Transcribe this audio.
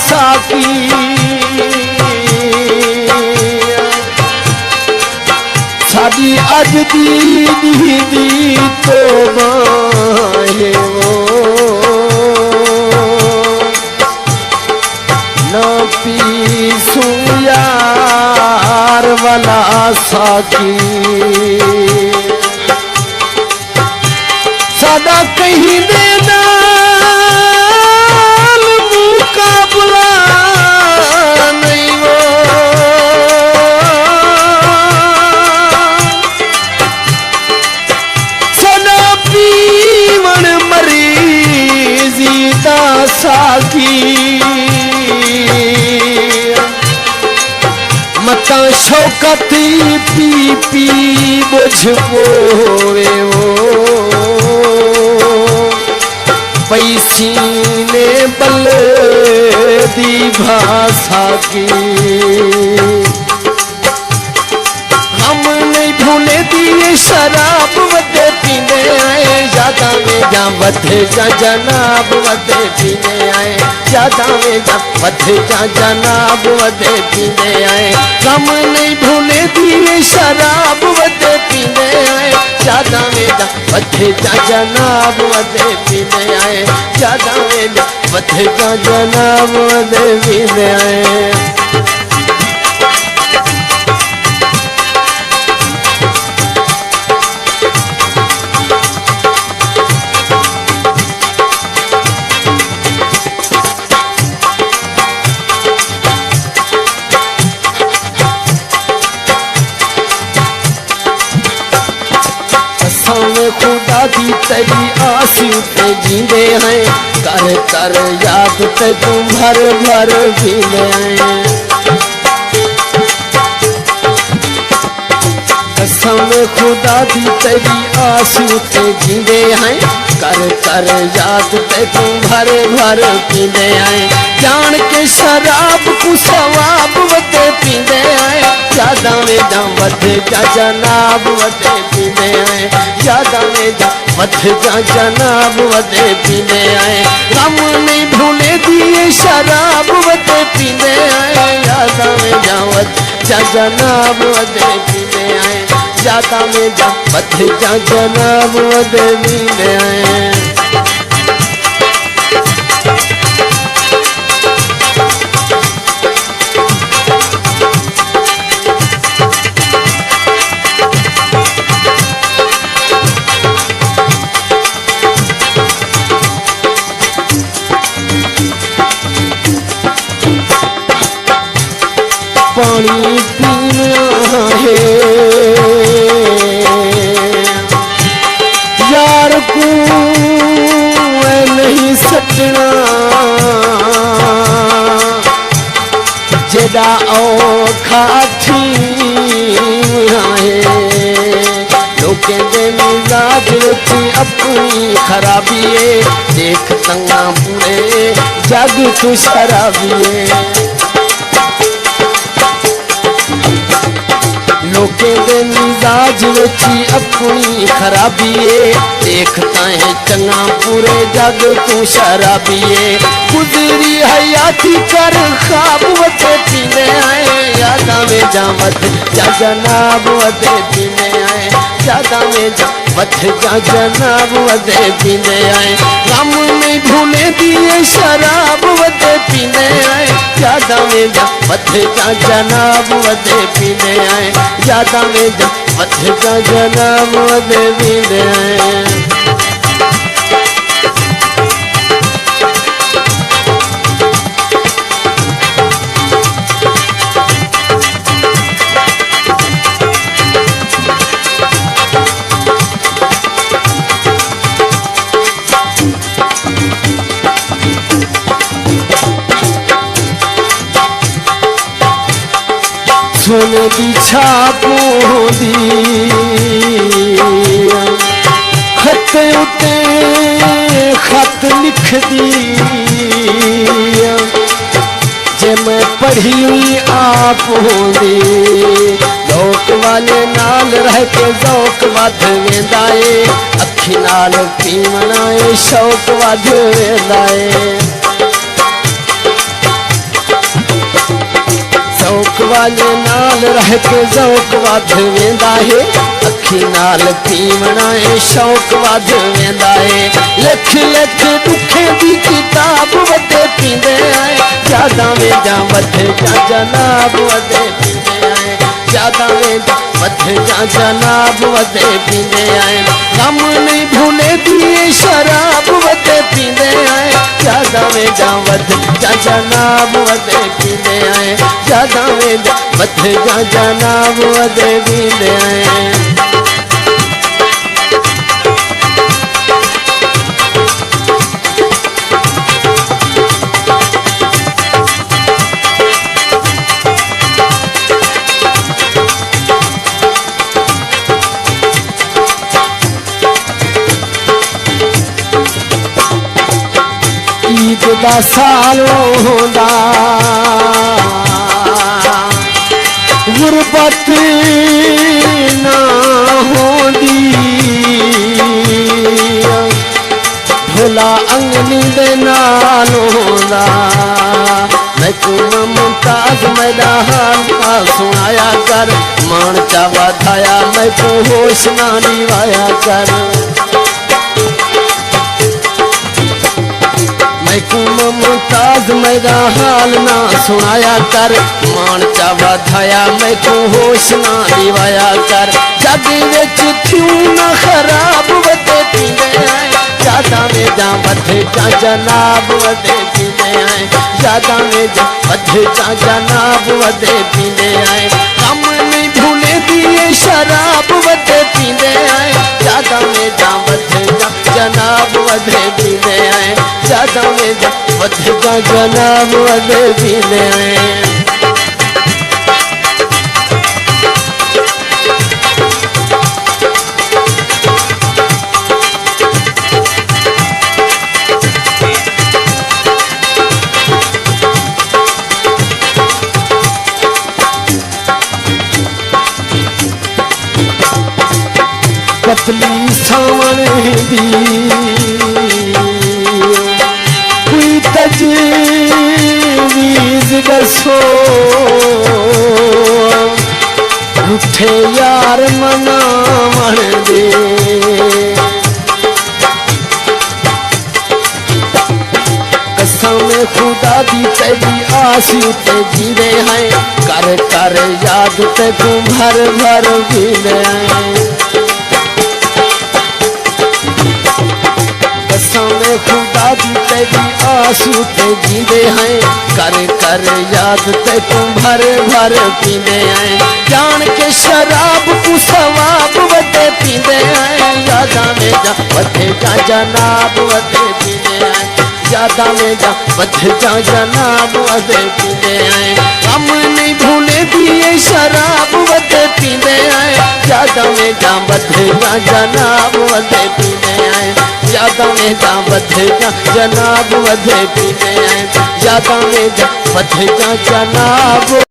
साकी साडी अज दी तोबा है वो ना पीसूं यार वाला साकी सादा कहीं देना मुकाबला नहीं वो सदा पीवन मरीजी दा साकी मता शौकत पी पी बुझ पोवे वो पैसीने बल दी भाषा की हम नहीं भूले दिए शराब वदे पीने आए ज्यादा में जा वधे जा जनाब वदे पीने आए ज्यादा में जा वधे जा जनाब वदे पीने आए हम नहीं भूले दिए शराब वदे पीने आए ज्यादा में जा वधे जा जनाब वदे पीने आए ज्यादा में जा वधे जा जनाब वदे पीने आए खुदा की तेरी आस पे जींदे हैं कर कर याद ते तुम भर भर जींदे हैं कसम खुदा की तेरी आस पे जींदे हैं कर कर याद ते तुम भर भर पींदे हैं जान के शराब को सवाब वदे पींदे हैं ज्यादा में जा वधे जा जनाब वदे पींदे हैं ज्यादा में जा वधे जा जनाब वदे पींदे आए गम नहीं भूले दिए शराब वदे पींदे आए ज्यादा में जा वधे जा जनाब वदे पींदे आए ज्यादा में जा वधे जा जनाब वदे पींदे आए पानी पीना है यार को नहीं सटना जेड़ा औखा थी है लोकें दे मिजाज थी अपनी खराबी है देख तंगा पूरे जग तू शराबी है लोकें दे मिजाज विची अपनी खराबी है देखता है चंगा पूरे जग तू शराबी है गुजरी हयाती कर ख्वाब वदे पीने आए यादा में जा वधे जा जनाब वदे पीने आए ज्यादा में जा वधे जा जनाब वदे पीने आए गम नहीं भूले दिए शराब वदे पीने आए ज्यादा में जा वधे जा जनाब वदे पीने आए ज्यादा में जा वधे जा जनाब वदे पीने आए सोने की छापों दी खत उते खत लिख दी जे मैं पढ़ी हुई आप होंदी लोक वाले नाल रह के ज़ौक वध वेंदा है अखी नाल पीवण शौक वध वेंदा है शौक वाले नाल रह के ज़ौक वध वेंदा है अखी नाल पीवना है शौक वध वेंदा है लिख लिख दुखे दी किताब वधे पींदे आए ज्यादा वेंदा वधे जा जनाब वधे पींदे आए ज्यादा वेंदा वधे जा जनाब वधे पींदे आए गम नहीं भूले दिए शराब वधे पींदे आए ज्यादा वेंदा वधे जा जनाब वधे पींदे आए ज्यादा वेंदा वधे जा जनाब वधे पींदे आए ईद दा साल होंदा गुरबत ना होंदी ढोला अंगनी दे नाल होंदा मैं तू मुमताज मैदा हाल सुनाया कर मान चा वधाया मैं तू होश ना निवाया कर मुमताज मेरा हाल ना सुनाया कर मान चा वधाया मैं तू होश ना दिवाया कर जग विच थ्यू ना खराब वधे पींदे आए ज्यादा वेदा वधे जा जनाब वधे पींदे आए ज्यादा वेदा वधे जा जनाब वधे पींदे आए कम नहीं भूले दिए शराब वधे पींदे आए ज्यादा वेदा वधे जा जनाब वधे पींदे आए ज्यादा वेदा वधे जा जनाब वधे पींदे आए पतली सावण दी कोई तजवीज़ दसो रूठे यार मनावण दे कसम खुदा दी तेरी आस उते जीवे हैं कर कर याद ते तू भर भर जीवे हैं खुदा दी तेरी आस उते जींदे हैं कर कर याद ते तू भर भर पींदे हैं जान के शराब तू सवाब वधे पींदे हैं यादा में जा वधे जा जनाब वधे पींदे हैं ज्यादा में जा वधे जा जनाब वधे पींदे हैं हम नहीं भूले दिए शराब वधे पींदे हैं ज्यादा में जा वधे जा जनाब वधे पींदे हैं ज्यादा में जा वधे जा जनाब वधे पींदे हैं ज्यादा में जा वधे जा जनाब